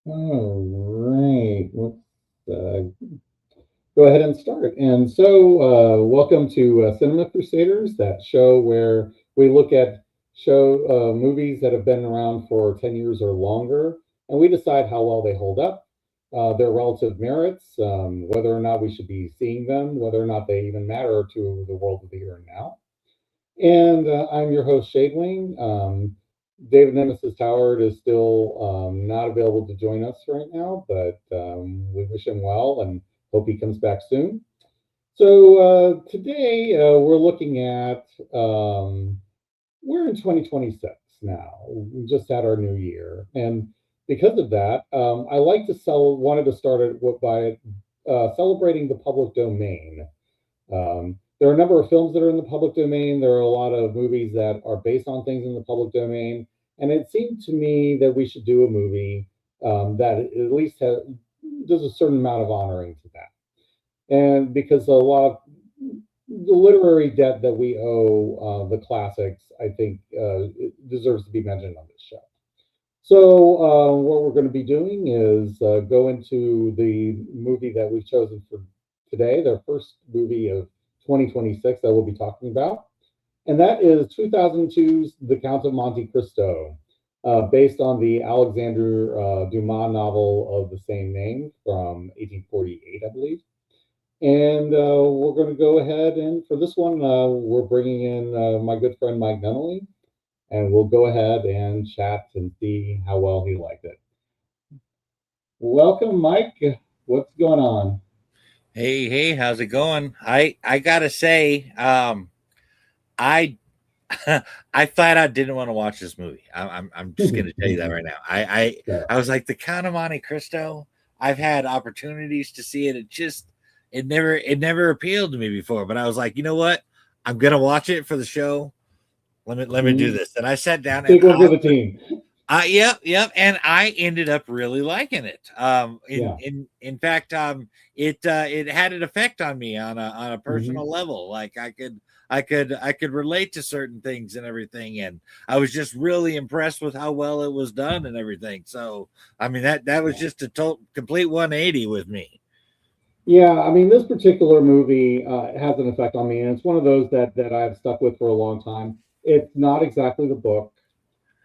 All right, let's go ahead and start. And so, welcome to Cinema Crusaders, that show where we look at show movies that have been around for 10 years or longer, and we decide how well they hold up, their relative merits, whether or not we should be seeing them, whether or not they even matter to the world of the here and now. And I'm your host, Shadewing. David Nemesis Howard is still not available to join us right now, but we wish him well and hope he comes back soon. So today we're looking at, we're in 2026 now. We just had our new year. And because of that, I like to wanted to start it by celebrating the public domain. There are a number of films that are in the public domain. There are a lot of movies that are based on things in the public domain. And it seemed to me that we should do a movie that at least does a certain amount of honoring to that. And because a lot of the literary debt that we owe the classics, I think, it deserves to be mentioned on this show. So, what we're going to be doing is go into the movie that we've chosen for today, the first movie of 2026 that we'll be talking about. And that is 2002's The Count of Monte Cristo, based on the Alexander Dumas novel of the same name from 1848, I believe. And we're going to go ahead and for this one, we're bringing in my good friend Mike Nunnally, and we'll go ahead and chat and see how well he liked it. Welcome, Mike. What's going on? Hey, how's it going? I gotta say, I I flat out didn't want to watch this movie. I'm just gonna tell you that right now. Yeah. I was like the Count of Monte Cristo. I've had opportunities to see it. It never appealed to me before. But I was like, you know what? I'm gonna watch it for the show. Let me do Mhm. this. And I sat down and Take one for the team. yep, and I ended up really liking it. Yeah. In fact, it had an effect on me on a Hmm. personal level. Like I could relate to certain things and everything, and I was just really impressed with how well it was done and everything. So, I mean that was Yeah. just a complete 180 with me. Yeah. I mean, this particular movie has an effect on me, and it's one of those that I've stuck with for a long time. It's not exactly the book.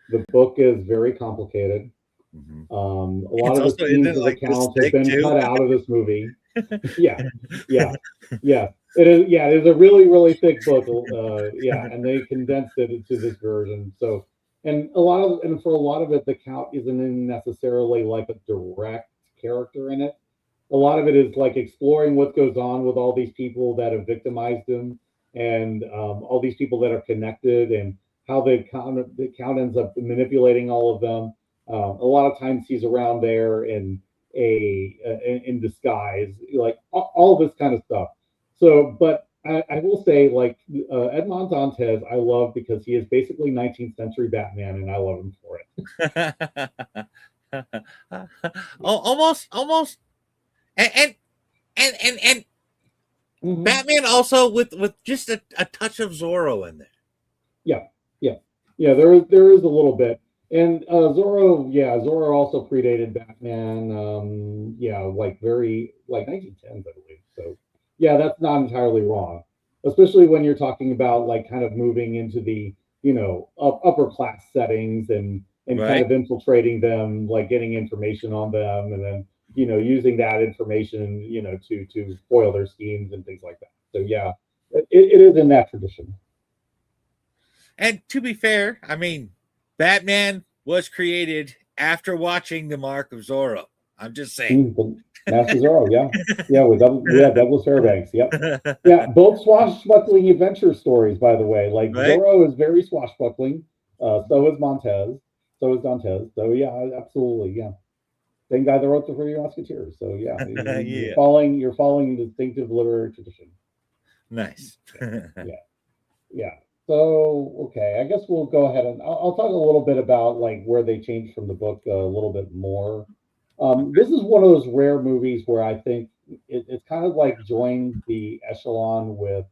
The book is very complicated. Hmm. A lot It's of the also isn't scenes it of the like this count have thick been too? cut out of this movie. Yeah, yeah, yeah. It is. Yeah, it is a really, really thick book. Yeah, and they condensed it into this version. So, and for a lot of it, the count isn't necessarily like a direct character in it. A lot of it is like exploring what goes on with all these people that have victimized him, and all these people that are connected, and how the count ends up manipulating all of them. A lot of times he's around there in disguise, like all this kind of stuff. So, but I will say, like Edmond Dantes, I love because he is basically 19th century Batman, and I love him for it. Almost, and and Hmm. Batman also with just a touch of Zorro in there. Yeah, yeah, yeah. There is a little bit, and Zorro, yeah, Zorro also predated Batman. Yeah, like very like 1910s, I believe. So, yeah, that's not entirely wrong, especially when you're talking about like kind of moving into the upper class settings and kind Right. of infiltrating them, like getting information on them, and then using that information to foil their schemes and things like that. So yeah, it is in that tradition. And to be fair, I mean, Batman was created after watching The Mark of Zorro. I'm just saying. The Master Zorro, yeah. Yeah, yeah, Douglas Fairbanks, yep. Yeah, both swashbuckling adventure stories, by the way. Like Right? Zorro is very swashbuckling. So is Montez. So is Dantes. So yeah, absolutely, yeah. Same guy that wrote the Three Musketeers. So yeah, you're Yeah. following distinctive literary tradition. Nice. Yeah, yeah. So okay, I guess we'll go ahead and I'll talk a little bit about like where they changed from the book a little bit more. This is one of those rare movies where I think it's kind of like joined the echelon with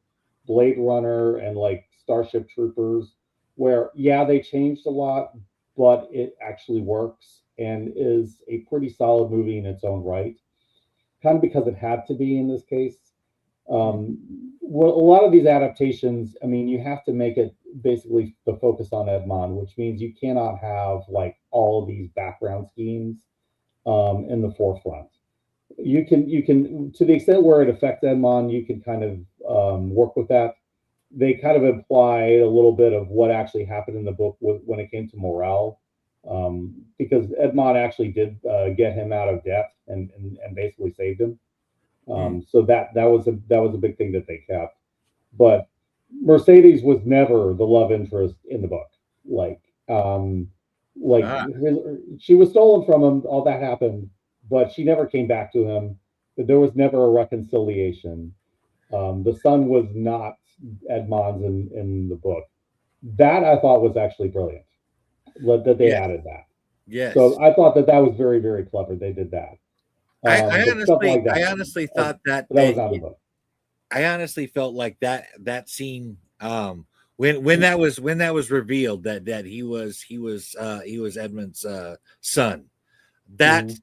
Blade Runner and like Starship Troopers, where yeah they changed a lot, but it actually works. and is a pretty solid movie in its own right, kind of because it had to be in this case. Well, a lot of these adaptations, I mean, you have to make it basically the focus on Edmond, which means you cannot have like all of these background schemes in the forefront. You can to the extent where it affects Edmond, you can kind of work with that. They kind of imply a little bit of what actually happened in the book when it came to Morel, because Edmond actually did get him out of debt and basically saved him. So that was a big thing that they kept. But Mercedes was never the love interest in the book. Like like Ah, she was stolen from him. All that happened, but she never came back to him. There was never a reconciliation. The son was not Edmond's in the book. That I thought was actually brilliant. That they yeah, added that. So yes. I thought that was very, very clever. They did that. But stuff like I that, honestly uh, thought that that was not in the book. I honestly felt like that scene when that was revealed that he was Edmund's son. That Mm-hmm.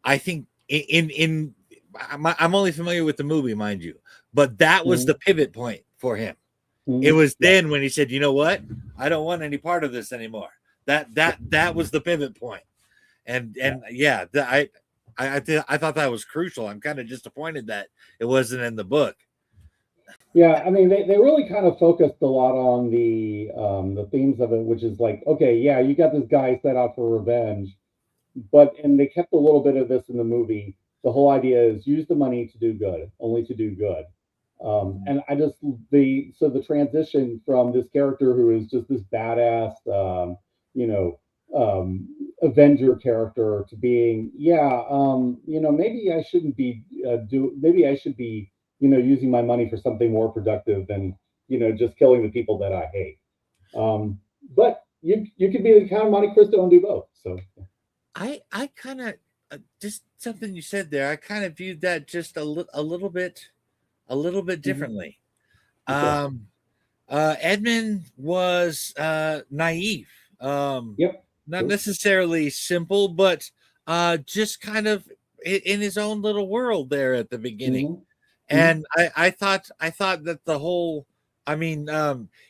I think in I'm only familiar with the movie, mind you, but that was Mm-hmm. the pivot point for him. It Mm-hmm. was Yeah, then when he said, "You know what? I don't want any part of this anymore." That was the pivot point. yeah. And yeah, I thought that was crucial. I'm kind of disappointed that it wasn't in the book. Yeah, I mean, they really kind of focused a lot on the themes of it, which is like, okay, yeah, you got this guy set out for revenge, but and they kept a little bit of this in the movie. The whole idea is use the money to do good, only to do good. And I just the transition from this character who is just this badass, you know, Avenger character to being, yeah, maybe I shouldn't be maybe I should be, using my money for something more productive than, just killing the people that I hate. But you could be the Count of Monte Cristo and do both. So I kind of just something you said there. I kind of viewed that just a little bit mhm, differently. okay, Um, Edmund was naive, yep, not true. necessarily simple, but just kind of in his own little world there at the beginning. Hmm. Hmm. And I thought that the whole I mean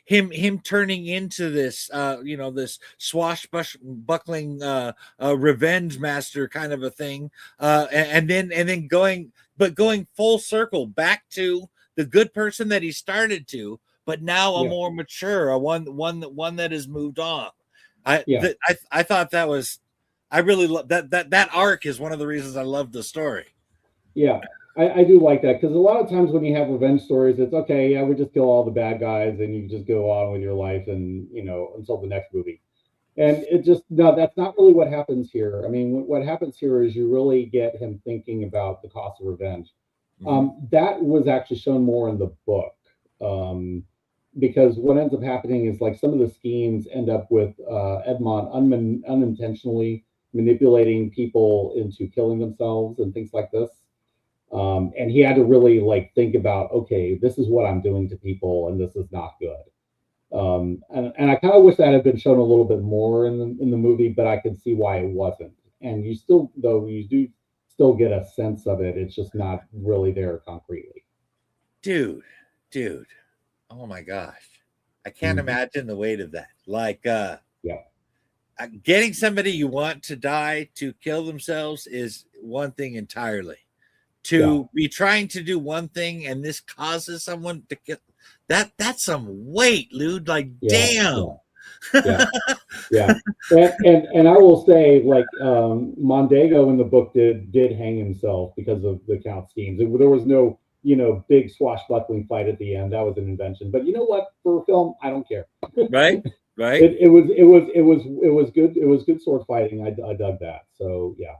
him turning into this this swashbuckling revenge master kind of a thing and then going full circle back to the good person that he started to, but now a Yeah, more mature, a one that has moved on. yeah. I thought that was I really love that arc is one of the reasons I love the story. Yeah, I do like that because a lot of times when you have revenge stories, it's okay, yeah, we just kill all the bad guys and you just go on with your life and, until the next movie. And it just, no, that's not really what happens here. I mean, what happens here is you really get him thinking about the cost of revenge. Mhm. That was actually shown more in the book. Um, because what ends up happening is like some of the schemes end up with Edmond unintentionally manipulating people into killing themselves and things like this. And he had to really like think about, okay, this is what I'm doing to people, and this is not good. And I kind of wish that had been shown a little bit more in the movie, but I can see why it wasn't. And you still, though, you do still get a sense of it. It's just not really there concretely. Dude, dude. Oh my gosh. I can't Hmm. imagine the weight of that. Like Yeah, getting somebody you want to die to kill themselves is one thing entirely. yeah, To be trying to do one thing and this causes someone to kill that's some weight, dude. Like yeah, damn. yeah, yeah. Yeah, and I will say, like, Mondego in the book did hang himself because of the count schemes. There was no, big swashbuckling fight at the end. That was an invention. But you know what? For a film, I don't care. Right? Right? It was good. It was good sword fighting. I dug that. So yeah.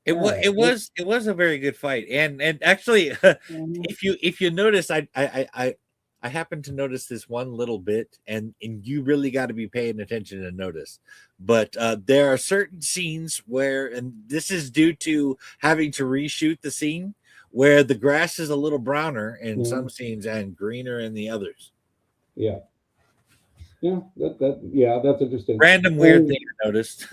All right. It was a very good fight, and actually, Mhm. if you notice, I happen to notice this one little bit, and you really got to be paying attention to notice. But there are certain scenes where, and this is due to having to reshoot the scene, where the grass is a little browner in some Mhm. scenes and greener in the others. Yeah. Yeah, that's interesting. Random weird thing And I noticed.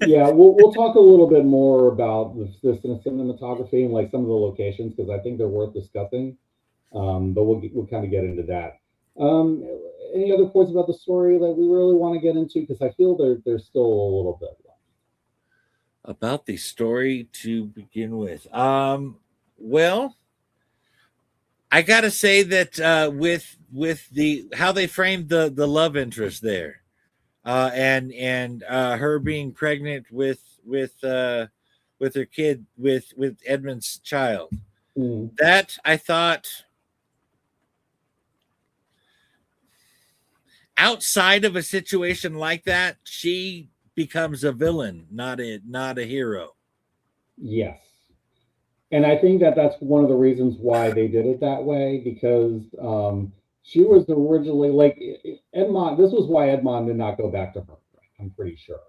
yeah, we'll talk a little bit more about this cinematography and like some of the locations because I think they're worth discussing. But we'll kind of get into that. Um, any other points about the story that we really want to get into? Because I feel there's still a little bit left. About the story to begin with. Well, I gotta say that with the how they framed the love interest there, and her being pregnant with her kid with Edmund's child. Mm, That I thought outside of a situation like that, she becomes a villain, not a hero. yes. And I think that that's one of the reasons why they did it that way because she was originally like Edmond. This was why Edmond did not go back to her. I'm pretty sure.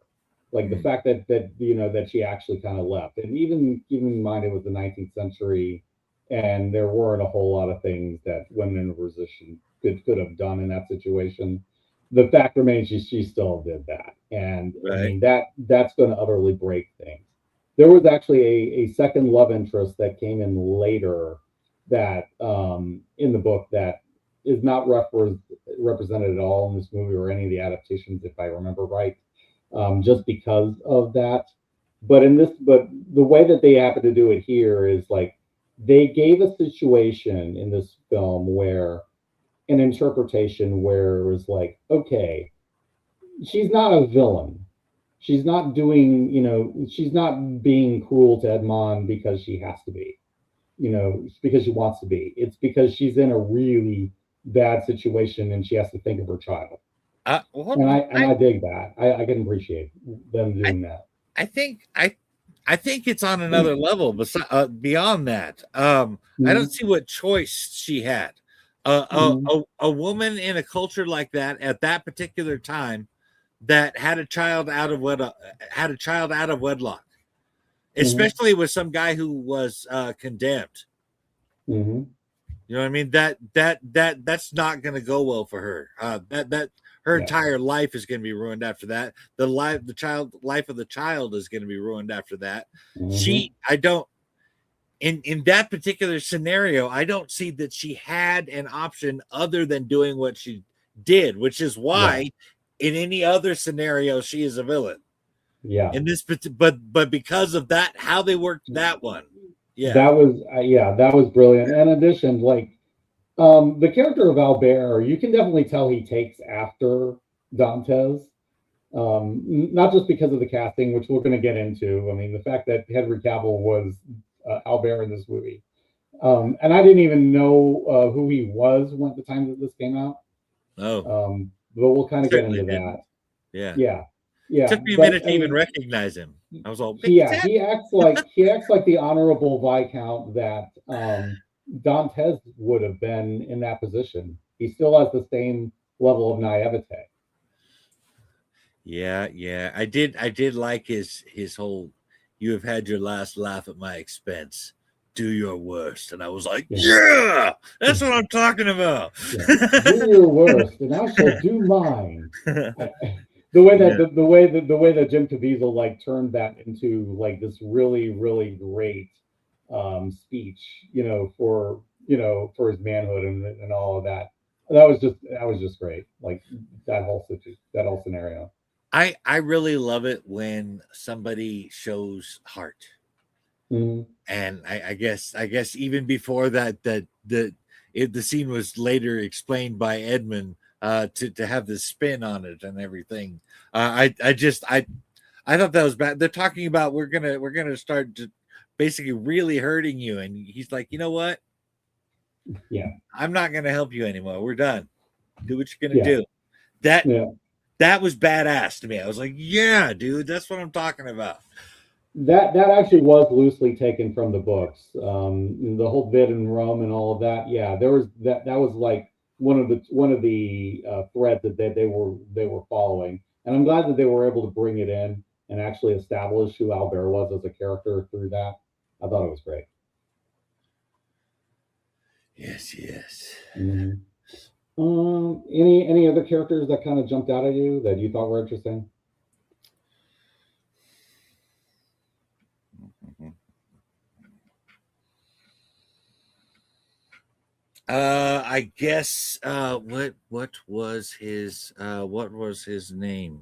Like the Mm, fact that that she actually kind of left, and even keeping in mind it was the 19th century, and there weren't a whole lot of things that women in a position could have done in that situation. The fact remains she still did that, and I right. mean that's going to utterly break things. There was actually a second love interest that came in later that in the book that is not represented at all in this movie or any of the adaptations, if I remember right, just because of that. But the way that they happen to do it here is like they gave a situation in this film where an interpretation where it was like, okay, she's not a villain. She's not doing, she's not being cruel to Edmond because she has to be, it's because she wants to be. It's because she's in a really bad situation and she has to think of her child. Well, And I dig that. I can appreciate them I doing that. I think I think it's on another level beyond that. I don't Mhm, see what choice she had. mhm, A woman in a culture like that at that particular time that had a child out of wedlock, mhm, especially with some guy who was condemned. mhm. You know what I mean? That's not going to go well for her. That her Yeah. entire life is going to be ruined after that. The life of the child is going to be ruined after that. Mhm. I don't in that particular scenario, I don't see that she had an option other than doing what she did, which is Right. why in any other scenario she is a villain. Yeah. In this, but because of that, how they worked that one, yeah. That was brilliant. In addition, like the character of Albert, you can definitely tell he takes after Dantes. Not just because of the casting, which we're going to get into. I mean, the fact that Henry Cavill was Albert in this movie, and I didn't even know who he was when at the time that this came out. Oh, But we'll kind of get certainly into didn't. that. Yeah. Yeah, yeah. Took me a But minute I to even mean, recognize him. I was all, wait, is yeah, that? he acts like the honorable viscount that Dantes would have been in that position. He still has the same level of naivete. Yeah, yeah. I did like his whole. You have had your last laugh at my expense. Do your worst, and I was like, Yeah, yeah, that's what I'm talking about. yeah. Do your worst, and I shall do mine. I, the way that Yeah, the way that Jim Caviezel like turned that into like this really really great speech, for his manhood and all of that. That was just great. Like that whole scenario. I really love it when somebody shows heart, Mhm, and I guess even before the scene was later explained by Edmund to have this spin on it and everything. I thought that was bad. They're talking about we're gonna start basically really hurting you, and he's like, you know what? yeah, I'm not gonna help you anymore. We're done. Do what you're gonna yeah, do. That yeah. that was badass to me. I was like, yeah, dude, that's what I'm talking about. That actually was loosely taken from the books. The whole bit in Rome and all of that. Yeah, there was that was like one of the threads that they were following, and I'm glad that they were able to bring it in and actually establish who Albert was as a character through that. I thought it was great. Yes, yes. Mhm. Any other characters that kind of jumped out at you that you thought were interesting? I guess what was his name?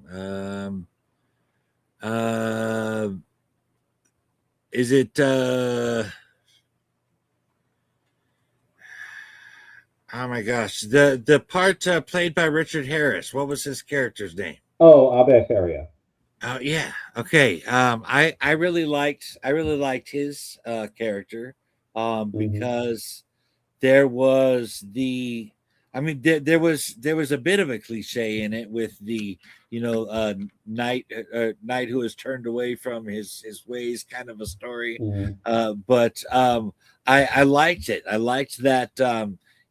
Uh is it oh my gosh, the part played by Richard Harris, what was his character's name? Oh, Abbe Feria. Oh yeah, okay. I really liked his character Hmm. because there was the I mean there was a bit of a cliche in it with the knight who has turned away from his ways kind of a story, Hmm. but I liked it. I liked that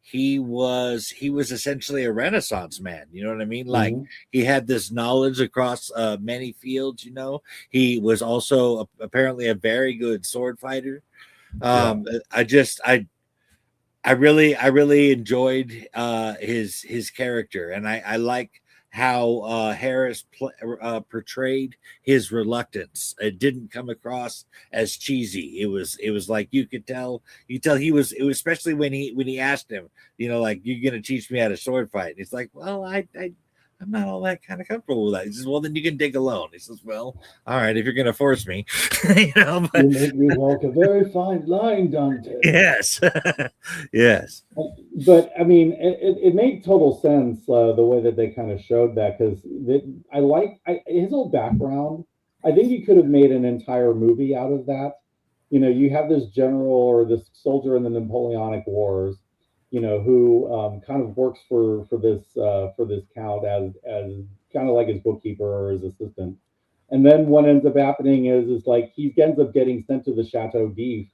he was essentially a renaissance man, you know what I mean, like Hmm. he had this knowledge across many fields, you know. He was also apparently a very good sword fighter. Yeah. I really enjoyed his character, and I like how Harris portrayed his reluctance. It didn't come across as cheesy. It was like you tell he was, it was especially when he asked him, you know, like, you're gonna teach me how to sword fight. It's like, well, I'm not all that kind of comfortable with that. He says, well, then you can dig alone. He says, well, all right, if you're gonna force me, you know, but You make me walk a very fine line, Dante. yes, yes. But I mean, it made total sense the way that they kind of showed that because his whole background. I think you could have made an entire movie out of that. You know, you have this general or this soldier in the Napoleonic Wars, you know, who kind of works for this count as kind of like his bookkeeper or his assistant. And then what ends up happening is like he ends up getting sent to the Chateau d'If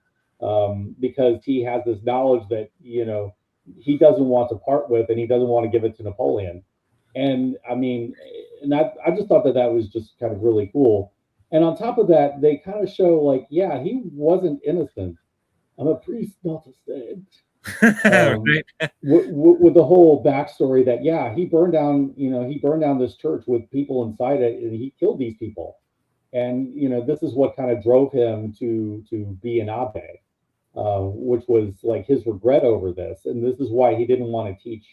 because he has this knowledge that he doesn't want to part with, and he doesn't want to give it to Napoleon. And I mean, and I just thought that that was just kind of really cool. And on top of that, they kind of show like, yeah, he wasn't innocent. I'm a priest, not a saint. Um, Right. with the whole backstory that yeah, he burned down this church with people inside it, and he killed these people. And this is what kind of drove him to be an abbe, which was like his regret over this, and this is why he didn't want to teach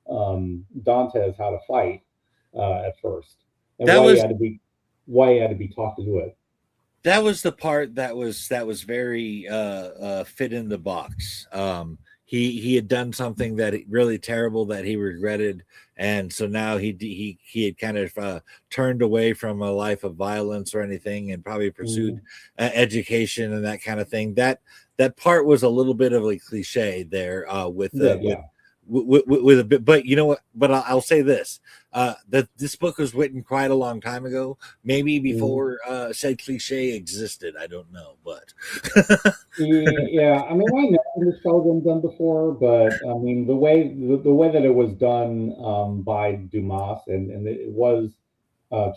Dantes how to fight at first, and That was why he had to be taught to do it. that was the part that was very fit in the box. He had done something that really terrible that he regretted, and so now he had kind of turned away from a life of violence or anything, and probably pursued Mhm. education and that kind of thing. That part was a little bit of a cliche there Yeah, yeah. with a bit, but you know what? But I'll say this: that this book was written quite a long time ago, maybe Mhm. before said cliche existed. I don't know, but Yeah, I mean, I know this show been done before, but I mean, the way that it was done by Dumas, and it was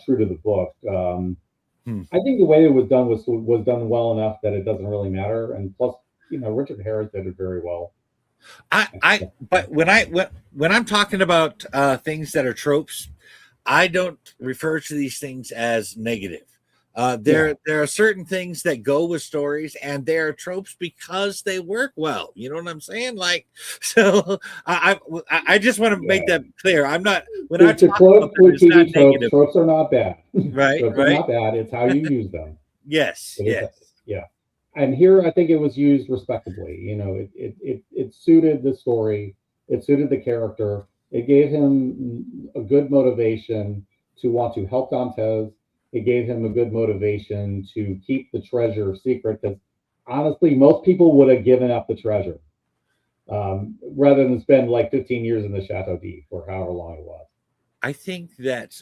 true to the book. hmm. I think the way it was done well enough that it doesn't really matter. And plus, Richard Harris did it very well. But when I'm talking about things that are tropes, I don't refer to these things as negative. Yeah, There are certain things that go with stories, and they are tropes because they work well. You know what I'm saying? Like, so I just want to make yeah. that clear. I'm not when I To talk about quote them, with it's not TV tropes, negative, tropes are not bad. right? Tropes are Right? not bad. It's how you use them. Yes, It is, yes. yeah. And here, I think it was used respectably. It suited the story. It suited the character. It gave him a good motivation to want to help Dantes. It gave him a good motivation to keep the treasure secret. Because honestly, most people would have given up the treasure rather than spend like 15 years in the Chateau d'If or however long it was. I think that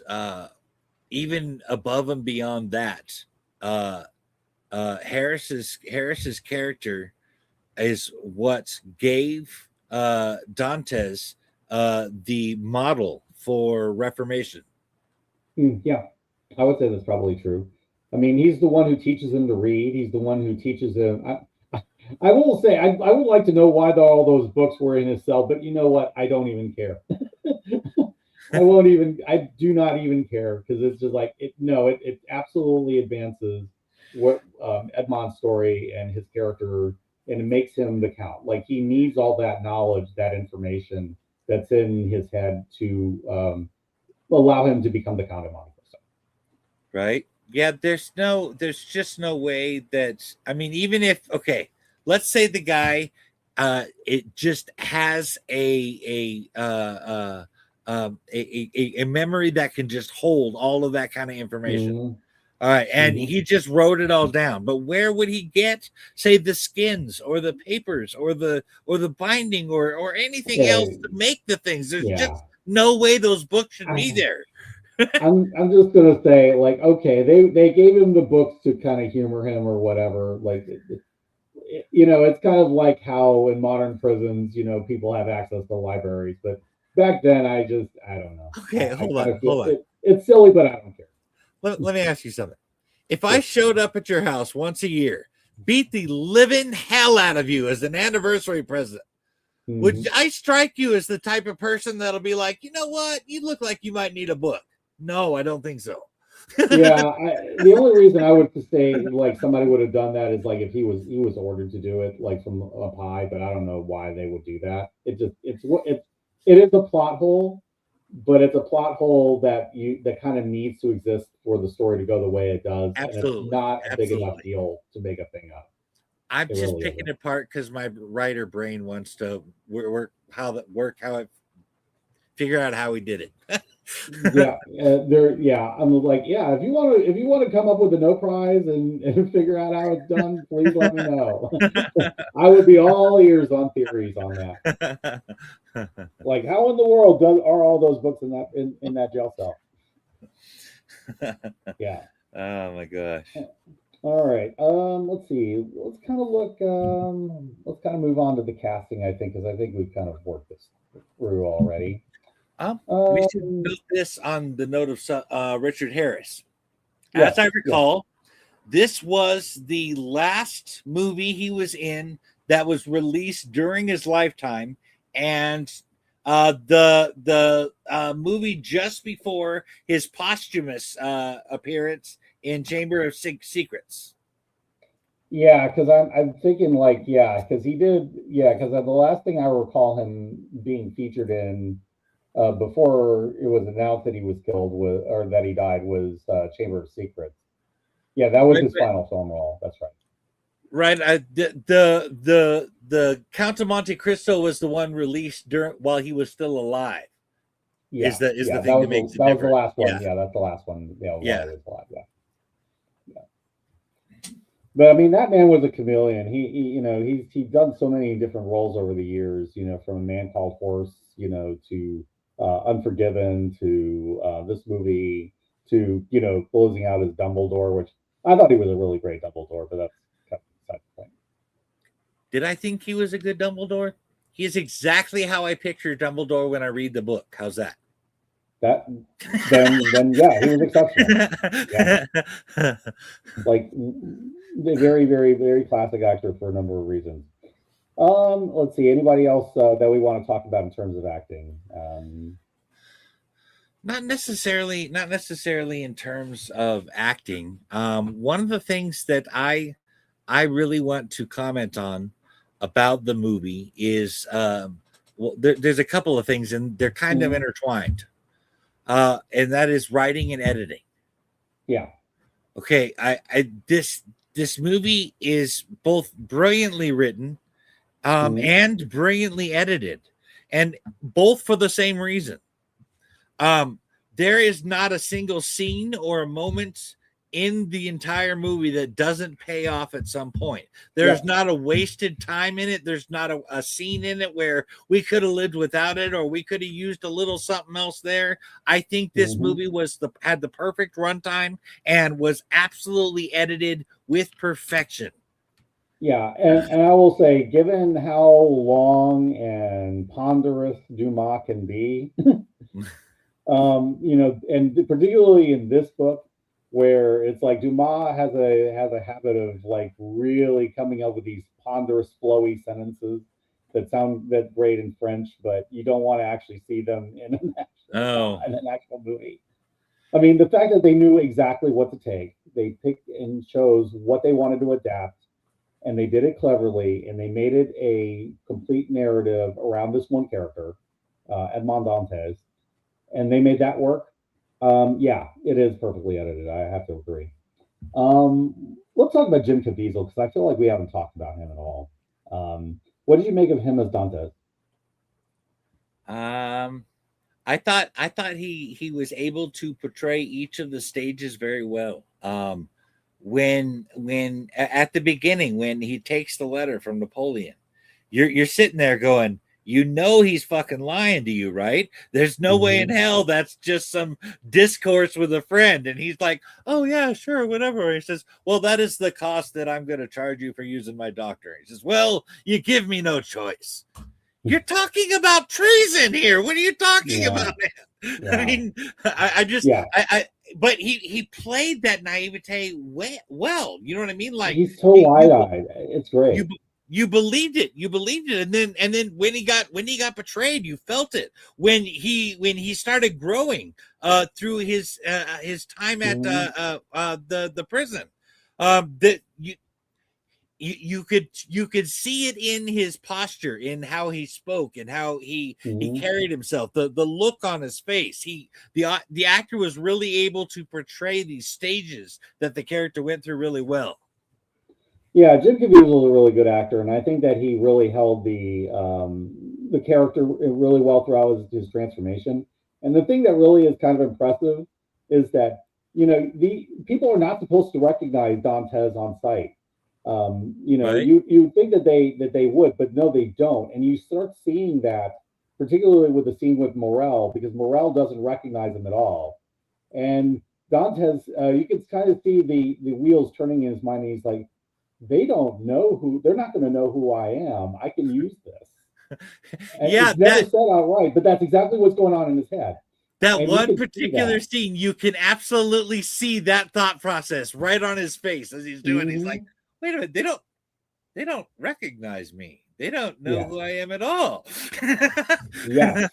even above and beyond that, uh, Harris's character is what gave Dantes the model for Reformation. Yeah, I would say that's probably true. I mean, he's the one who teaches him to read. He's the one who teaches him. I will say, I would like to know why all those books were in his cell, but you know what? I don't even care. I do not even care because it's just like it. No, it absolutely advances what Edmond's story and his character, and it makes him the Count. Like he needs all that knowledge, that information that's in his head to allow him to become the Count of Monte Cristo. Right? Yeah, there's just no way that, I mean, even if, okay, let's say the guy it just has a memory that can just hold all of that kind of information. Mm-hmm. All right, and Mm-hmm. he just wrote it all down. But where would he get, say, the skins or the papers or the binding or anything else Okay. to make the things? There's Yeah. just no way those books should be I, there. I'm just gonna say like okay they gave him the books to kind of humor him or whatever like it's kind of like how in modern prisons people have access to libraries but back then I don't know Okay, I hold kind on, of feel hold on. it's silly but I don't care. Let me ask you something. If I Sure. showed up at your house once a year, beat the living hell out of you as an anniversary present, would Mhm. I strike you as the type of person that'll be like, you know what? You look like you might need a book. No, I don't think so. Yeah, the only reason I would say like somebody would have done that is like if he was ordered to do it like from up high, but I don't know why they would do that. It is a plot hole, but it's a plot hole that kind of needs to exist for the story to go the way it does, and it's Absolutely. not a big enough Absolutely. deal to make a thing up. I'm It just really picking isn't. it apart because my writer brain wants to how I figure out how he did it. Yeah, yeah. I'm like, yeah. If you want to come up with a no prize and figure out how it's done, please let me know. I would be all ears on theories on that. Like, how in the world are all those books in that jail cell? Yeah. Oh my gosh. All right. Let's see. Let's kind of move on to the casting, I think, because I think we've kind of worked this through already. We should Um, note this on the note of Richard Harris. As I yes, yes. recall, this was the last movie he was in that was released during his lifetime, and the movie just before his posthumous appearance in Chamber of Secrets. Yeah, because I'm thinking like because he did because the last thing I recall him being featured in before it was announced that he was killed with or that he died was Chamber of Secrets. Yeah, that was Right, his final film role. That's right. right. The Count of Monte Cristo was the one released during while he was still alive. Yeah, Is the yeah, thing that makes it that was the different? last one. Yeah, Yeah, that's the last one. Yeah, while yeah. he was alive. Yeah, yeah. But I mean, that man was a chameleon. He's done so many different roles over the years. From A Man Called Horse, to Unforgiven, to this movie, to closing out as Dumbledore, which I thought he was a really great Dumbledore, but that's kind of beside the point. Did I think he was a good Dumbledore? He is exactly how I picture Dumbledore when I read the book. How's that? That then yeah, he was exceptional. Yeah, like very very very classic actor for a number of reasons. Let's see. Anybody else that we want to talk about in terms of acting? Not necessarily in terms of acting. One of the things that I really want to comment on about the movie is well, there's a couple of things and they're kind of Mhm. intertwined, and that is writing and editing. Yeah. Okay, I this movie is both brilliantly written Mhm. and brilliantly edited, and both for the same reason. Um, there is not a single scene or a moment in the entire movie that doesn't pay off at some point. There's Yep. not a wasted time in it. There's not a scene in it where we could have lived without it or we could have used a little something else there. I think this Mhm. movie had the perfect runtime and was absolutely edited with perfection. Yeah, and I will say, given how long and ponderous Dumas can be, and particularly in this book, where it's like Dumas has a habit of like really coming up with these ponderous, flowy sentences, that great in French, but you don't want to actually see them Oh, in an actual movie. I mean, the fact that they knew exactly what to take, they picked and chose what they wanted to adapt, and they did it cleverly, and they made it a complete narrative around this one character, Edmond Dantes, and they made that work. Yeah, it is perfectly edited. I have to agree. Let's talk about Jim Caviezel because I feel like we haven't talked about him at all. What did you make of him as Dantes? um, I thought he was able to portray each of the stages very well. At the beginning when he takes the letter from Napoleon, you're sitting there going, you know he's fucking lying to you, right? There's no way in Mm-hmm. hell that's just some discourse with a friend. And he's like, oh yeah, sure, whatever. He says, well, that is the cost that I'm going to charge you for using my doctor. He says, well, you give me no choice. You're talking about treason here. What are you talking Yeah, about, man? I yeah, mean, I just, yeah. but he played that naivete well. You know what I mean? Like He's so wide-eyed. It's you great. you believed it. You believed it, and then when he got betrayed, you felt it. When he started growing through his time at Mm-hmm. the prison, that you could see it in his posture, in how he spoke and how he Mm-hmm. carried himself, the look on his face. The actor was really able to portray these stages that the character went through really well. Yeah, Jim Caviezel is a really good actor, and I think that he really held the character really well throughout his transformation. And the thing that really is kind of impressive is that the people are not supposed to recognize Dantes on sight. Right. You think that they would, but no, they don't. And you start seeing that, particularly with the scene with Morel, because Morel doesn't recognize him at all. And Dantes, you can kind of see the wheels turning in his mind. And he's like, they're not going to know who I am. I can use this. And Yeah, it's never said outright, but that's exactly what's going on in his head. that And you one can see particular that. scene, you can absolutely see that thought process right on his face as he's doing. He's like, Hmm. wait a minute, they don't recognize me. They don't know Yes. who I am at all. Yes.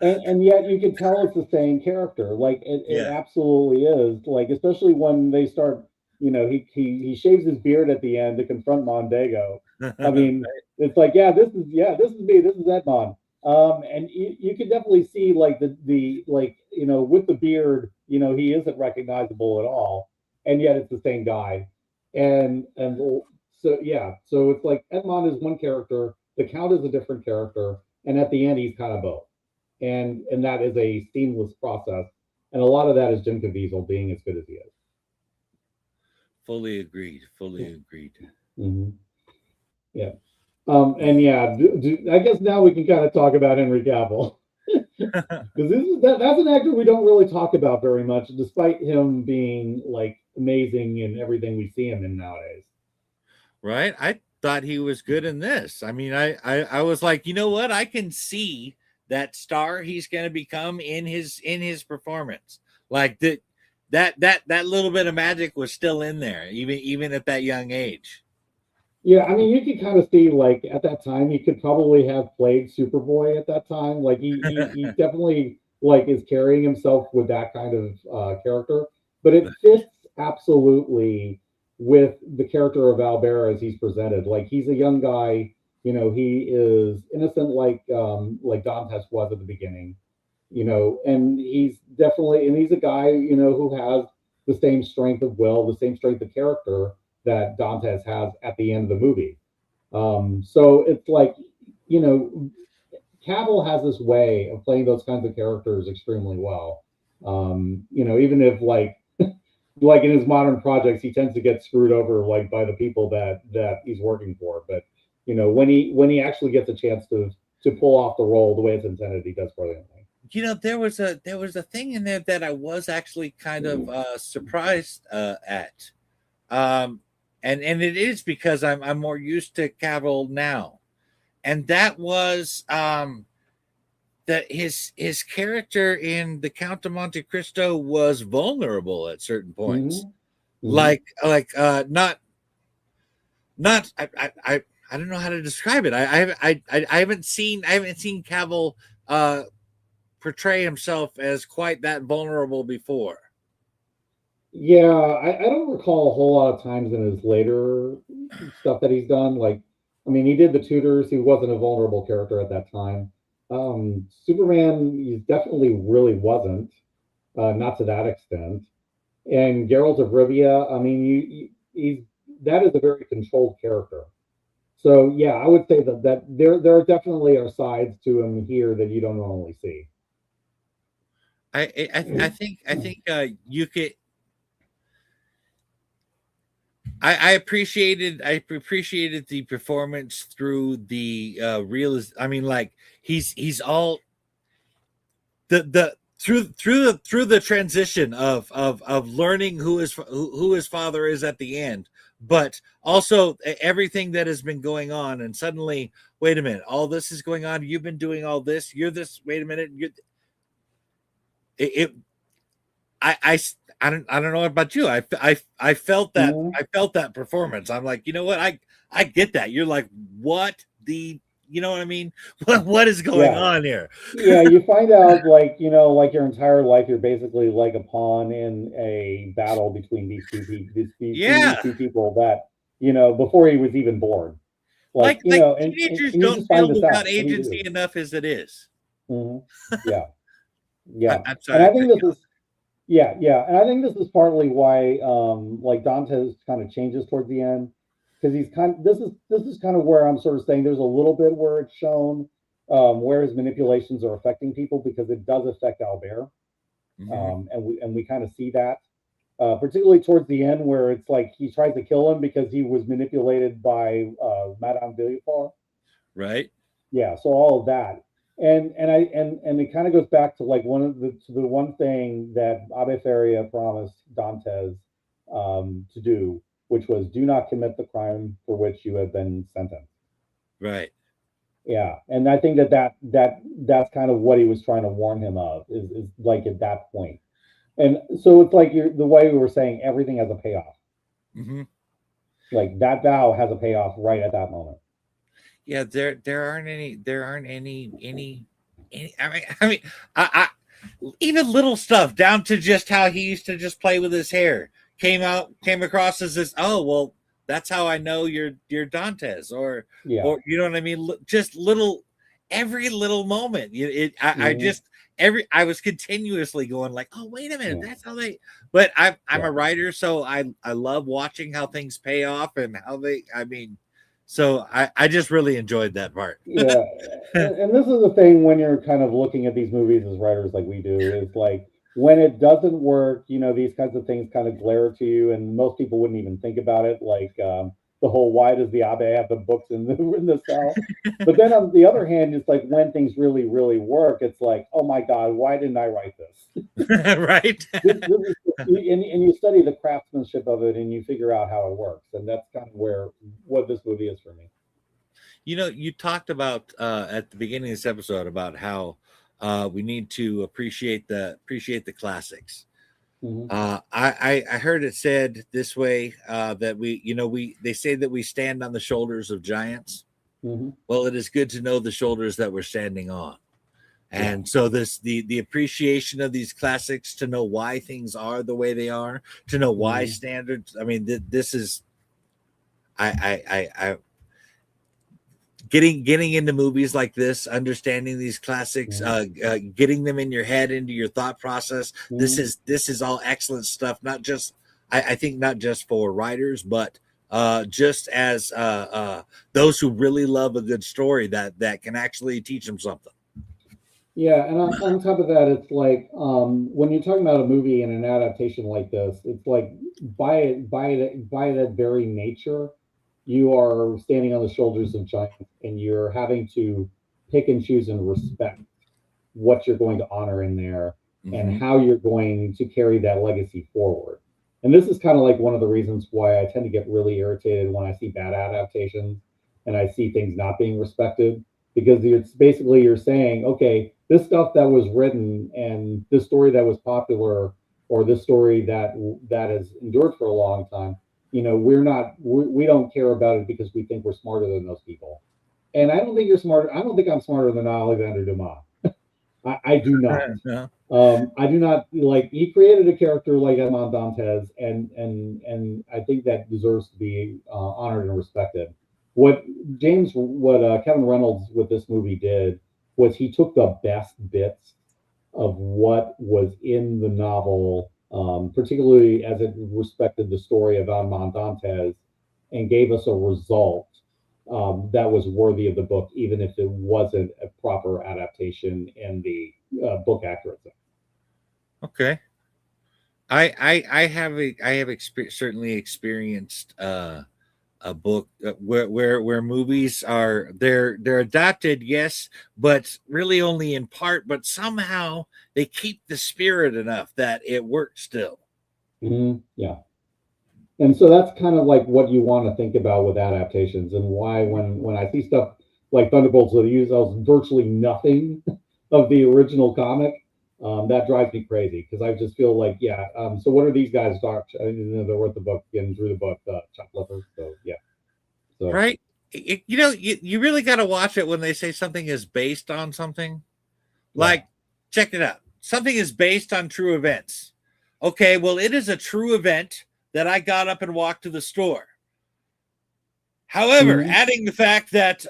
And yet you can tell it's the same character. Like it Yeah. absolutely is. Like, especially when they start, he shaves his beard at the end to confront Mondego. I mean, it's like, this is me, this is Edmond. And you can definitely see like the like, with the beard, he isn't recognizable at all. And yet it's the same guy. And so yeah, so it's like Edmond is one character, the Count is a different character, and at the end he's kind of both, and that is a seamless process, and a lot of that is Jim Caviezel being as good as he is. Fully agreed. Fully agreed. Mhm. Yeah. And yeah, I guess now we can kind of talk about Henry Cavill because that's an actor we don't really talk about very much, despite him being like amazing in everything we see him in nowadays. Right? I thought he was good in this. I mean, I was like, you know what? I can see that star he's going to become in his performance. Like that little bit of magic was still in there, even at that young age. Yeah, I mean, you could kind of see like at that time he could probably have played Superboy at that time. Like he definitely like is carrying himself with that kind of character, but it fits absolutely with the character of Albert as he's presented. Like he's a young guy, he is innocent like Dantes was at the beginning, and he's a guy, who has the same strength of will, the same strength of character that Dantes has at the end of the movie. So it's like, you know, Cavill has this way of playing those kinds of characters extremely well. Even if like in his modern projects, he tends to get screwed over like by the people that he's working for. But when he actually gets a chance to pull off the role the way it's intended, he does brilliantly. There was a thing in there that I was actually kind of surprised at. Um, and it is because I'm more used to Cavill now, and that was that his character in the Count of Monte Cristo was vulnerable at certain points, Mm-hmm. Mm-hmm. not I don't know how to describe it. I haven't seen Cavill portray himself as quite that vulnerable before. Yeah, I don't recall a whole lot of times in his later stuff that he's done. Like, I mean, he did the Tudors. He wasn't a vulnerable character at that time. Superman, he definitely really wasn't, not to that extent. And Geralt of Rivia, I mean, he's that is a very controlled character. So yeah, I would say that there are definitely are sides to him here that you don't normally see. I think you could. I appreciated the performance through the real. I mean, like he's all the through the transition of learning who his father is at the end, but also everything that has been going on, and suddenly, wait a minute, all this is going on. You've been doing all this. You're this. Wait a minute. It I I don't know about you. I felt that Mhm. I felt that performance. I'm like, you know what? I get that. You're like, what the you know what I mean? What is going Yeah, on here? yeah. You find out like like your entire life, you're basically like a pawn in a battle between these Yeah. two people that before he was even born. Like Like and teenagers you don't just find feel this without out. What do you agency do? enough as it is. Mhm. Yeah, yeah. I'm And sorry, I I cut think you this is Yeah, yeah, and I think this is partly why, like Dante's kind of changes towards the end, because he's kind. This is kind of where I'm sort of saying there's a little bit where it's shown where his manipulations are affecting people because it does affect Albert, off. Hmm. and we kind of see that, particularly towards the end where it's like he tries to kill him because he was manipulated by Madame Villefort. Right? Yeah, so all of that, and it kind of goes back to like one of the one thing that Abbe Feria promised Dantes to do, which was do not commit the crime for which you have been sentenced. Right. Yeah, and I think that's kind of what he was trying to warn him of is like at that point. And so it's like the way we were saying everything has a payoff. Hmm. Like that vow has a payoff right at that moment. Yeah, there aren't any I even little stuff down to just how he used to just play with his hair came across as this, oh well, that's how I know you're Dantes, Yeah. or you know what I mean. Just little every little moment. I Hmm. just every I was continuously going like, oh wait a minute, Yeah. that's how they. But I'm a Yeah. writer, so I love watching how things pay off and how they. I mean, so I just really enjoyed that part. Yeah, and this is the thing when you're kind of looking at these movies as writers like we do, is like when it doesn't work, these kinds of things kind of glare to you, and most people wouldn't even think about it, like the whole why does the Abe have the books in the cell? But then on the other hand, it's like when things really, really work, it's like, oh my God, why didn't I write this? Right. This is, and you study the craftsmanship of it and you figure out how it works. And that's kind of where what this movie is for me. You talked about at the beginning of this episode about how we need to appreciate the classics. Hmm. I heard it said this way, that we they say that we stand on the shoulders of giants. Hmm. Well, it is good to know the shoulders that we're standing on. Yeah. And so the appreciation of these classics, to know why things are the way they are, to know why Hmm. standards. I mean, this is I getting into movies like this, understanding these classics, Hmm. getting them in your head, into your thought process. This Hmm. is all excellent stuff. Not just I think not just for writers, but just as those who really love a good story that can actually teach them something. Yeah, and on top of that, it's like when you're talking about a movie and an adaptation like this, it's like by that very nature, you are standing on the shoulders of giants, and you're having to pick and choose and respect what you're going to honor in there and Hmm. how you're going to carry that legacy forward. And this is kind of like one of the reasons why I tend to get really irritated when I see bad adaptations and I see things not being respected because it's basically you're saying, okay, this stuff that was written and this story that was popular or this story that has endured for a long time, we don't care about it because we think we're smarter than those people. And I don't think you're smarter. I don't think I'm smarter than Alexander Dumas. I do not. Yeah. I do not like. He created a character like Edmond Dantes, and I think that deserves to be honored and respected. What Kevin Reynolds with this movie did was he took the best bits of what was in the novel, particularly as it respected the story of Edmond Dantes, and gave us a result that was worthy of the book, even if it wasn't a proper adaptation in the book accuracy. Okay. I have certainly experienced a book where movies are they're adapted, yes, but really only in part. But somehow they keep the spirit enough that it works still. Yeah. And so that's kind of like what you want to think about with adaptations, and why when I see stuff like Thunderbolts that use virtually nothing of the original comic, that drives me crazy because I just feel like, yeah. So what are these guys talk? They wrote the book and drew the book, Chuck Lippert. So yeah. So Right? You really got to watch it when they say something is based on something. Like, yeah. check it out. Something is based on true events. Okay, well, it is a true event that I got up and walked to the store. However, adding the fact that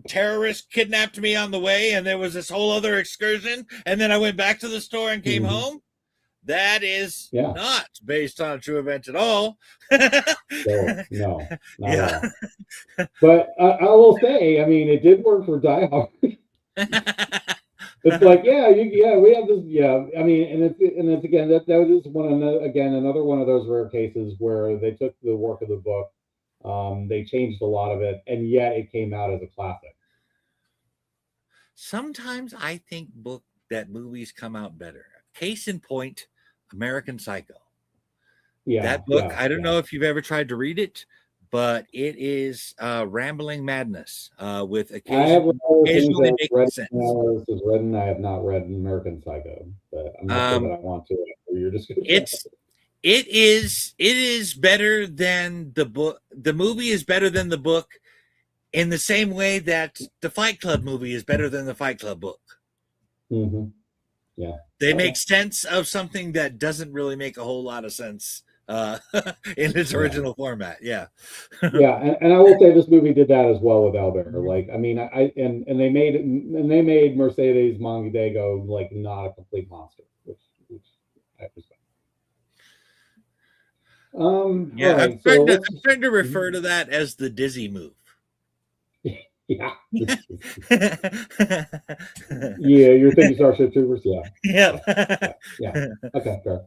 terrorists kidnapped me on the way and there was this whole other excursion, and then I went back to the store and came home, that is not based on a true event at all. So, no, not at all. But I will say, I mean, it did work for Die Hard. It's like, we have this, I mean, and it's again that was another one of those rare cases where they took the work of the book, they changed a lot of it, and yet it came out as a classic. Sometimes I think that movies come out better. Case in point, American Psycho. Yeah, that book, I don't know if you've ever tried to read it, but it is rambling madness with occasionally making sense. Is written. I have not read American Psycho, but I'm not sure that I want to. Your description. It is better than the book. The movie is better than the book, in the same way that the Fight Club movie is better than the Fight Club book. Mm-hmm. Yeah, they make sense of something that doesn't really make a whole lot of sense in its original format. Yeah. And I will say this movie did that as well with Albert. Like, I mean, and they made Mercedes Montague like not a complete monster, which I respect. I'm starting to refer to that as the Dizzy move. Yeah. You're thinking Starship Troopers. Yeah. Okay, fair.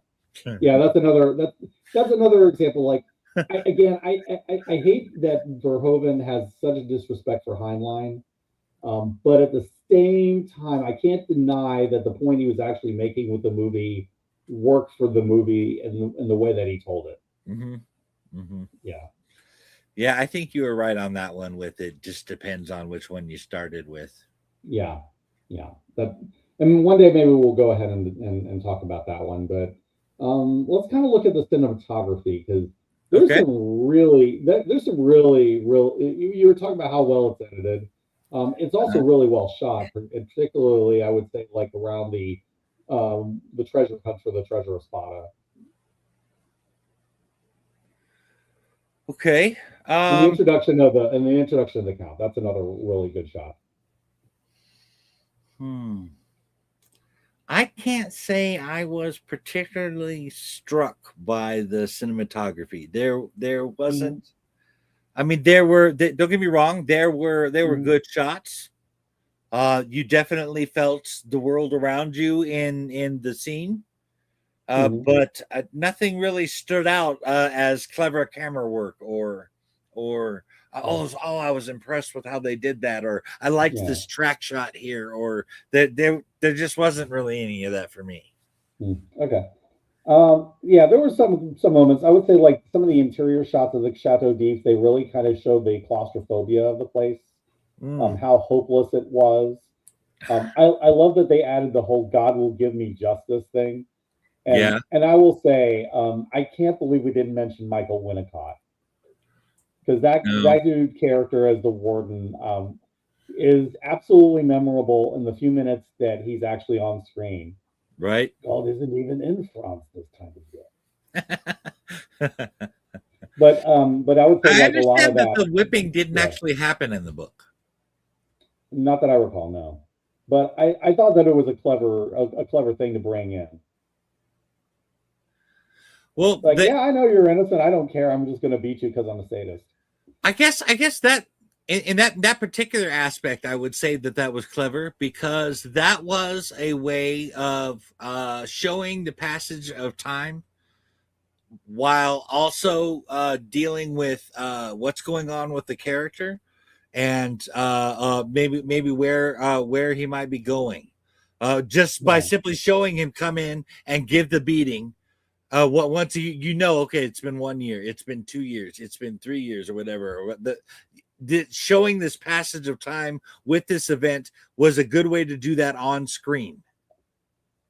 Yeah, that's another example. Like, I hate that Verhoeven has such a disrespect for Heinlein, but at the same time, I can't deny that the point he was actually making with the movie worked for the movie in the way that he told it. Yeah, I think you were right on that one. With it just depends on which one you started with. Yeah. And one day maybe we'll go ahead and talk about that one, but let's kind of look at the cinematography, because there's some really real. You were talking about how well it's edited. It's also really well shot, particularly I would say like around the treasure hunt for the treasure of Spada. Okay. And the introduction of the Count. That's another really good shot. I can't say I was particularly struck by the cinematography. There wasn't. I mean, there were. Don't get me wrong. There were good shots. You definitely felt the world around you in the scene. But nothing really stood out as clever camera work or I was impressed with how they did that, or I liked this track shot here, or there just wasn't really any of that for me. Okay. There were some moments. I would say like some of the interior shots of the Chateau d'If, they really kind of showed the claustrophobia of the place, how hopeless it was. I love that they added the whole "God will give me justice" thing. And I will say, I can't believe we didn't mention Michael Winnicott. because No. that dude character as the warden is absolutely memorable in the few minutes that he's actually on screen. Right. God isn't even in France this time of year. I But I would say like a lot of understand that that, the whipping didn't yeah. actually happen in the book. Not that I recall, no. But I thought that it was a clever thing to bring in. Well, Like, yeah, I know you're innocent. I don't care. I'm just going to beat you because I'm a sadist. I guess that in that particular aspect, I would say that that was clever because that was a way of showing the passage of time while also dealing with what's going on with the character and maybe where he might be going. Just by Yeah. simply showing him come in and give the beating. What once you know, okay, it's been 1 year, it's been 2 years, it's been 3 years, or whatever. Or the showing this passage of time with this event was a good way to do that on screen.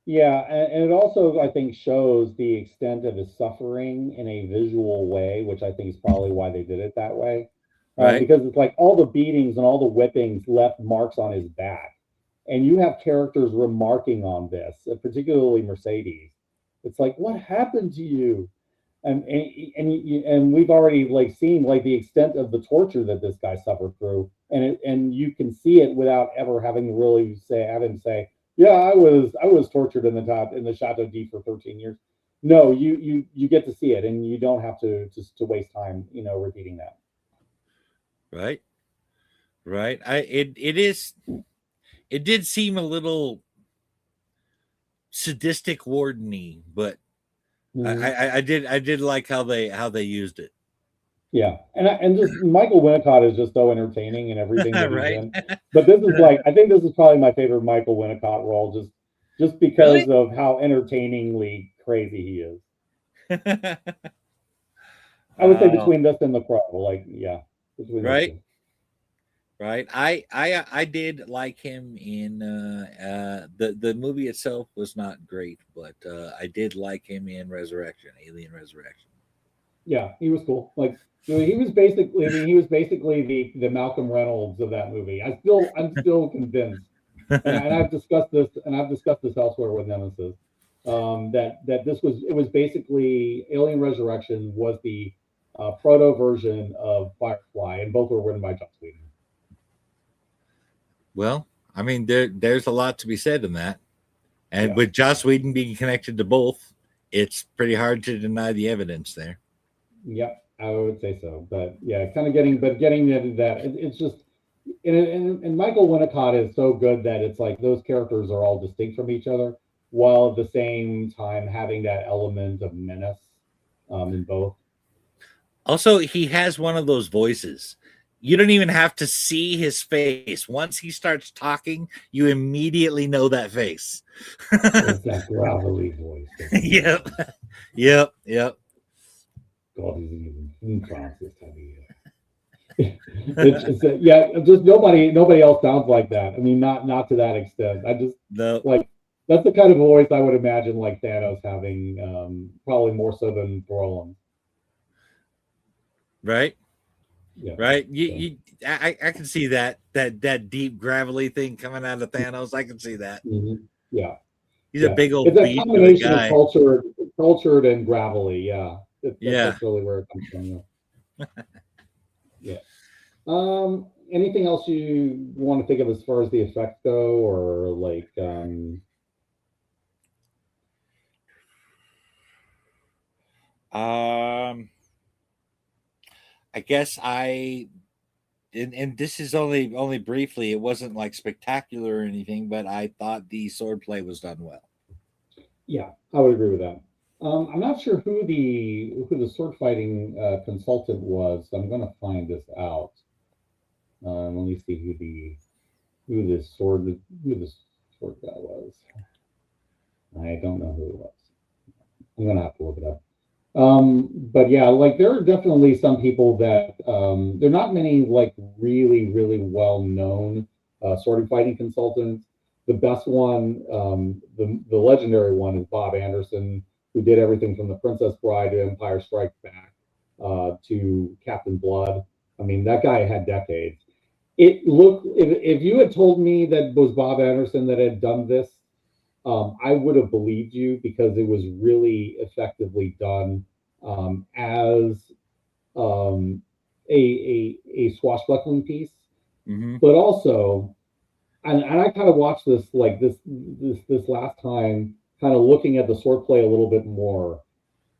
Yeah. And it also, I think, shows the extent of his suffering in a visual way, which I think is probably why they did it that way. Right. Because it's like all the beatings and all the whippings left marks on his back. And you have characters remarking on this, particularly Mercedes. It's like, what happened to you? And we've already like seen like the extent of the torture that this guy suffered through, and you can see it without ever having to really say, yeah, I was tortured in the Chateau D for 13 years. No, you get to see it, and you don't have to just to waste time, repeating that. Right. Right. It did seem a little sadistic wardeny, but Mm-hmm. I did like how they used it. Yeah, and just Michael Winnicott is just so entertaining in everything that he's Right. in. But this is like I think this is probably my favorite Michael Winnicott role, just Really? because of how entertainingly crazy he is. I would say Oh, between this and The Crow, like yeah, between those right. two. Right. I did like him in the movie itself was not great, but I did like him in Resurrection, Alien Resurrection. Yeah, he was cool. Like he was basically, I mean, he was basically the Malcolm Reynolds of that movie. I'm still convinced, and I've discussed this elsewhere with Nemesis. That it was basically Alien Resurrection was the proto version of Firefly, and both were written by Joss Whedon. Well, I mean there's a lot to be said in that. And Yeah, with Joss Whedon being connected to both, it's pretty hard to deny the evidence there. yeah, I would say so. But yeah, kind of getting into that, it's just and Michael Winnicott is so good that it's like those characters are all distinct from each other, while at the same time having that element of menace in both. Also, he has one of those voices. You don't even have to see his face. Once he starts talking, you immediately know that face. It's that gravelly voice. Yep. Yep. Yep. God isn't even in France this time of year. Yeah, just nobody else sounds like that. I mean, not to that extent. I just No. like that's the kind of voice I would imagine like Thanos having, probably more so than Brolin. Right. Yeah. Right. So, I can see that deep gravelly thing coming out of Thanos. I can see that. mhm. Yeah. He's a Yeah. big It's old a beast of a combination of guy. cultured and gravelly. Yeah. Yeah. That's really where it comes from. Yeah. Yeah. Anything else you want to think of as far as the effects go, or like, Um. I guess and this is only briefly. It wasn't like spectacular or anything, but I thought the swordplay was done well. yeah, I would agree with that. I'm not sure who the sword fighting consultant was. I'm going to find this out. Let me see who the sword guy was. I don't know who it was. I'm going to have to look it up. But yeah, like there are definitely some people that there are not many like really well known sword fighting consultants. The best one, the legendary one, is Bob Anderson, who did everything from The Princess Bride to Empire Strikes Back to Captain Blood. I mean, that guy had decades. It looked, if you had told me that was Bob Anderson that had done this, I would have believed you because it was really effectively done as um, a swashbuckling piece, Mm-hmm. but also, and I kind of watched this like this last time, kind of looking at the swordplay a little bit more.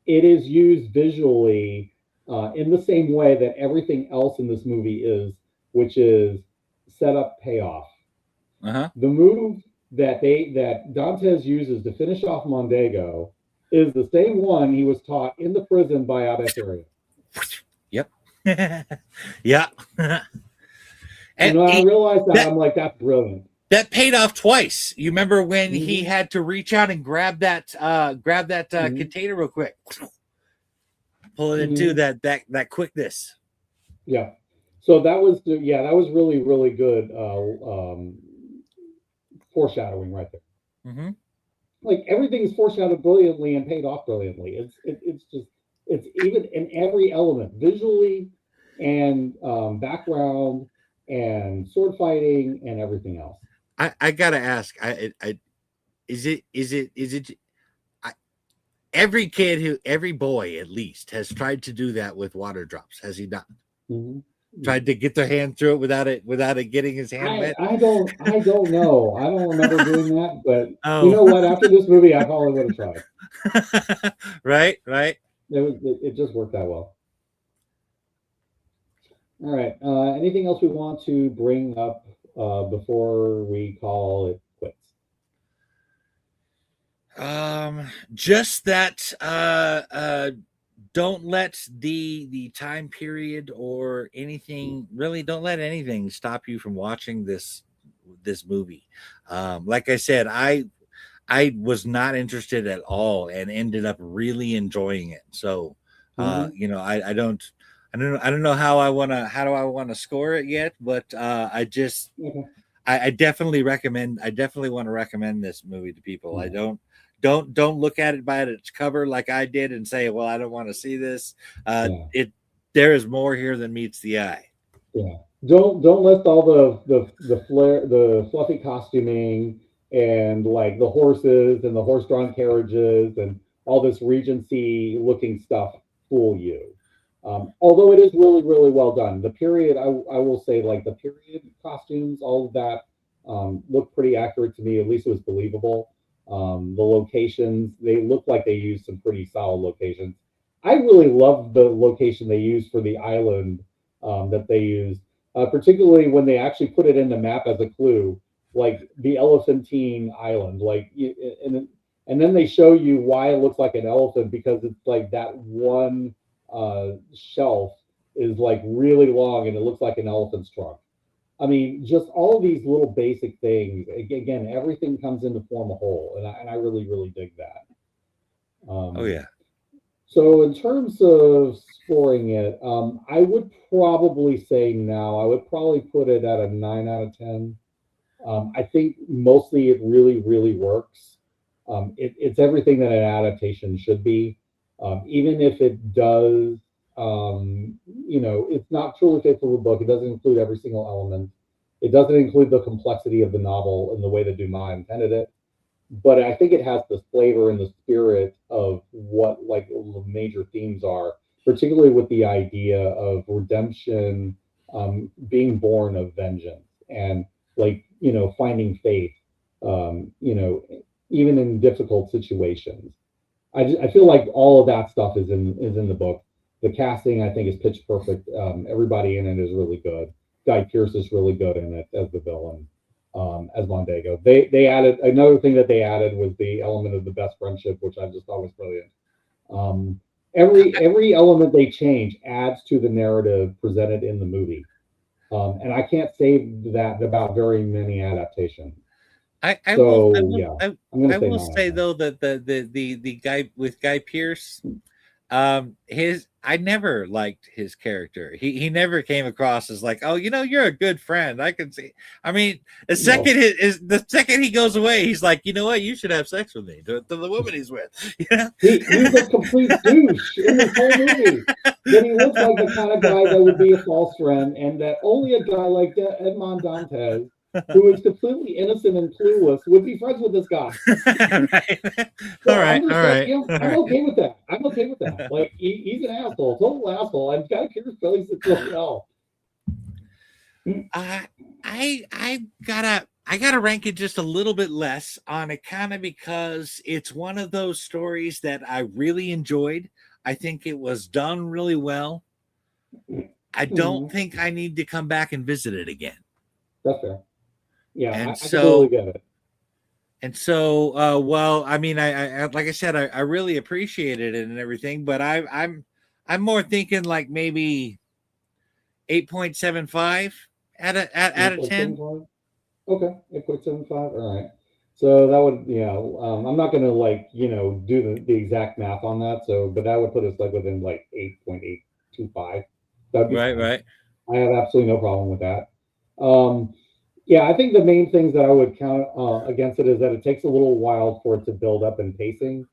It is used visually in the same way that everything else in this movie is, which is setup payoff. Uh-huh. The move that Dantes uses to finish off Mondego is the same one he was taught in the prison by Abesaria. Yep. Yeah. And And when I realized that, that I'm like, that's brilliant. that paid off twice. You remember when he Mm-hmm. had to reach out and grab that Mm-hmm. container real quick, pull it into Mm-hmm. that quickness. Yeah. So that was really really good foreshadowing right there. Mm-hmm. Like everything is foreshadowed brilliantly and paid off brilliantly. It's just it's even in every element, visually and background and sword fighting and everything else. I gotta ask. I is it I, every kid who every boy at least has tried to do that with water drops, has he not? Mm-hmm. Tried to get their hand through it without it getting his hand wet. I don't know. I don't remember doing that, but you Oh. know what? After this movie, I probably would have tried. Right. It just worked that well. All right. Anything else we want to bring up before we call it quits? Just that don't let the time period or anything, really don't let anything stop you from watching this movie. Like I said, I was not interested at all and ended up really enjoying it. So Mm-hmm. I don't know how do I want to score it yet, but Okay. I definitely want to recommend this movie to people. I don't look at it by its cover like I did and say, well, I don't want to see this. Yeah. It There is more here than meets the eye. Yeah. Don't let all the flare the fluffy costuming and like the horses and the horse-drawn carriages and all this Regency looking stuff fool you. Although it is really, really well done. The period, I will say, like the period costumes, all of that looked pretty accurate to me. At least it was believable. The locations, they look like they used some pretty solid locations. I really love the location they used for the island that they used, particularly when they actually put it in the map as a clue, like the Elephantine Island, and then they show you why it looks like an elephant because it's like that one shelf is like really long and it looks like an elephant's trunk. I mean, just all of these little basic things. Again, everything comes into form a whole, and I really really dig that. Oh Um, yeah. so in terms of scoring it, I would probably say now I would probably put it at a 9 out of 10. I think mostly it really, really works. It's everything that an adaptation should be. Even if it does, it's not truly faithful to the book. It doesn't include every single element. It doesn't include the complexity of the novel and the way that Dumas intended it. But I think it has the flavor and the spirit of what like the major themes are, particularly with the idea of redemption, being born of vengeance, and like finding faith, even in difficult situations. I feel like all of that stuff is in the book. The casting I think is pitch perfect. Everybody in it is really good. Guy Pearce is really good in it as the villain, as Mondego. They added another thing that they added was the element of the best friendship, which I just thought was brilliant. Um, every element they change adds to the narrative presented in the movie, and I can't say that about very many adaptations. So yeah, I'm gonna I say will 9 out of say 10. though that the guy with Guy Pierce, I never liked his character. He never came across as like, oh, you're a good friend. I can see. I mean, No. the second he goes away, he's like, you know what, you should have sex with me, to the woman he's with. He's a complete douche in this whole movie. That he looks like the kind of guy that would be a false friend, and that only a guy like Edmond Dantes, who is completely innocent and clueless, would be friends with this guy. Right. All So right. All right. All I'm right. okay with that. I'm okay with that. Like he's an asshole, total asshole. And Guy Pearce is so well. Uh, I gotta rank it just a little bit less on account of because it's one of those stories that I really enjoyed. I think it was done really well. I don't think I need to come back and visit it again. That's fair. Yeah, And I totally so get it. well, I mean, I like I said, I really appreciated it and everything, but I'm more thinking like maybe 8.75 out of 10. 8.75? Okay, 8.75. All right. So that would, I'm not gonna like, do the exact math on that. So, but that would put us like within like 8.825. That'd be Right, fine. right. I have absolutely no problem with that. Um, yeah, I think the main things that I would count against it is that it takes a little while for it to build up in pacing.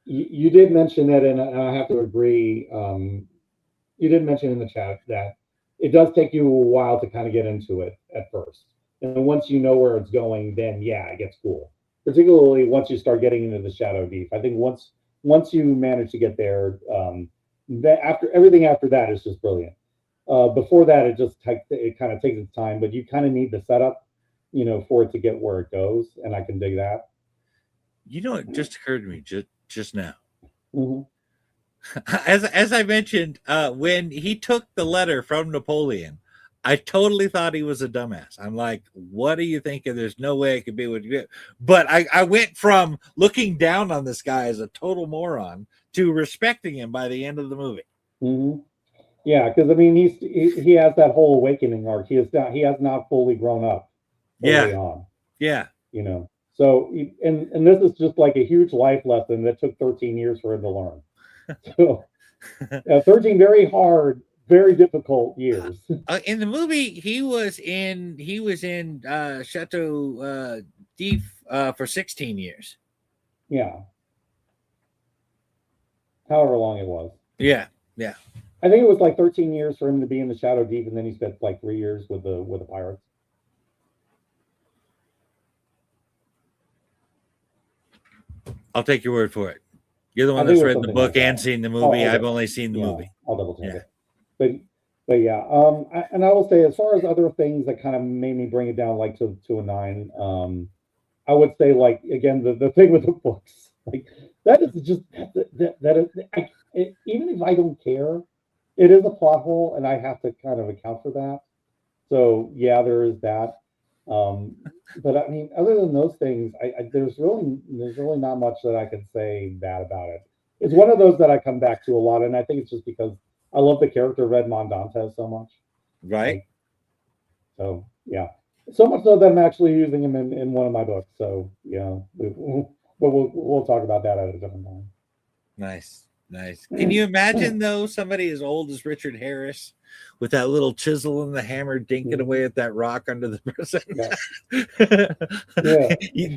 You did mention it, and I have to agree. You did mention in the chat that it does take you a while to kind of get into it at first. And once you know where it's going, then yeah, it gets cool. Particularly once you start getting into the Shadow Deep. I think once you manage to get there, that after everything after that is just brilliant. Before that, it kind of takes its time, but you kind of need the setup, for it to get where it goes, and I can dig that. It just occurred to me just now. Hmm. As I mentioned, when he took the letter from Napoleon, I totally thought he was a dumbass. I'm like, what are you thinking? There's no way it could be what you get. But I went from looking down on this guy as a total moron to respecting him by the end of the movie. Hmm. Yeah, because I mean, he has that whole awakening arc. He has not fully grown up Yeah. early on. Yeah. So and this is just like a huge life lesson that took 13 years for him to learn. So 13 very hard, very difficult years. In the movie, he was in Chateau Deep for 16 years. Yeah, however long it was. Yeah. Yeah. I think it was like 13 years for him to be in the Shadow Deep, and then he spent like 3 years with the pirates. I'll take your word for it. You're the one I think that's it was read the something book like and that. seen the movie. I've only seen the Yeah, movie. I'll double check Yeah. it. But yeah, and I will say, as far as other things that kind of made me bring it down like to a 9, I would say, like, again, the thing with the books, like that is just that is even if I don't care, it is a plot hole, and I have to kind of account for that. So yeah, there is that. Um, but I mean, other than those things, there's really not much that I could say bad about it. It's one of those that I come back to a lot, and I think it's just because I love the character of Edmond Dantes so much. Right. Like, so yeah, so much so that I'm actually using him in one of my books. So yeah, but we'll talk about that at a different time. Nice. Nice. Can you imagine though somebody as old as Richard Harris with that little chisel and the hammer dinking away at that rock under the prison? Yeah.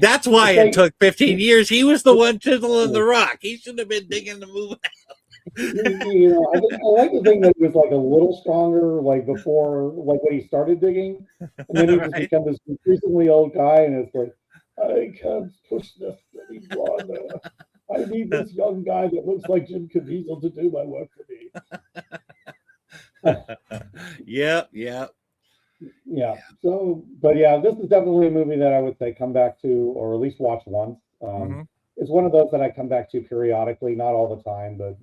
That's why it took 15 years. He was the one chiseling the Yeah. rock. He should have been digging the move. I like to think that he was like a little stronger, like before, like when he started digging, and then he just Right. became this increasingly old guy, and it's like, I can't push this any longer. I need this young guy that looks like Jim Caviezel to do my work for me. Yep. Yep. Yeah. So, but yeah, this is definitely a movie that I would say come back to, or at least watch once. Mhm. It's one of those that I come back to periodically, not all the time, but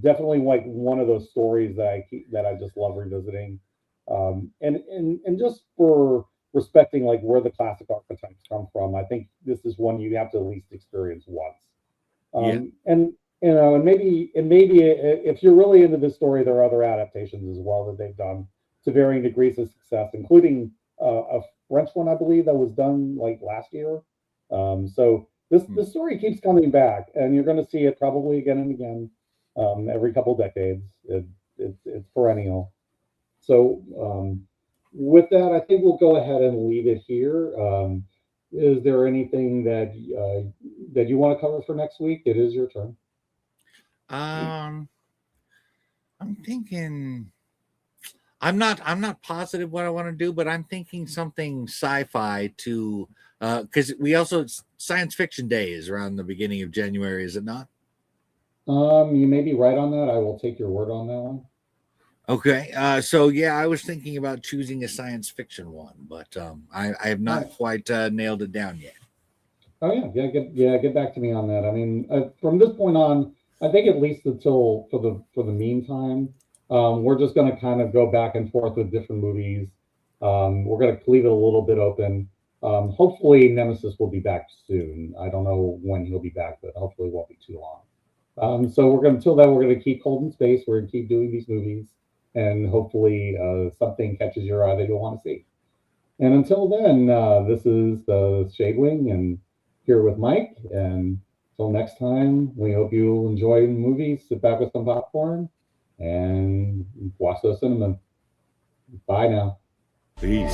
definitely like one of those stories that I just love revisiting, and just for respecting like where the classic archetypes come from. I think this is one you have to at least experience once. Yeah. And and maybe if you're really into this story, there are other adaptations as well that they've done to varying degrees of success, including a French one, I believe, that was done like last year. So The story keeps coming back, and you're going to see it probably again and again, every couple decades. It's perennial. So, with that, I think we'll go ahead and leave it here. Is there anything that you want to cover for next week? It is your turn. Um, I'm thinking. I'm not positive what I want to do, but I'm thinking something sci-fi to because we also science fiction day is around the beginning of January, is it not? You may be right on that. I will take your word on that one. Okay, so yeah, I was thinking about choosing a science fiction one, but I have All not right. quite nailed it down yet. Oh get back to me on that. I mean, from this point on, I think at least until for the meantime, we're just going to kind of go back and forth with different movies. We're going to leave it a little bit open. Hopefully, Nemesis will be back soon. I don't know when he'll be back, but hopefully, it won't be too long. So we're going until then, we're going to keep holding space. We're going to keep doing these movies, and hopefully, something catches your eye that you'll want to see. And until then, this is the Shade Wing and here with Mike. And until next time, we hope you enjoy the movies, sit back with some popcorn, and watch those cinema. Bye now. Peace.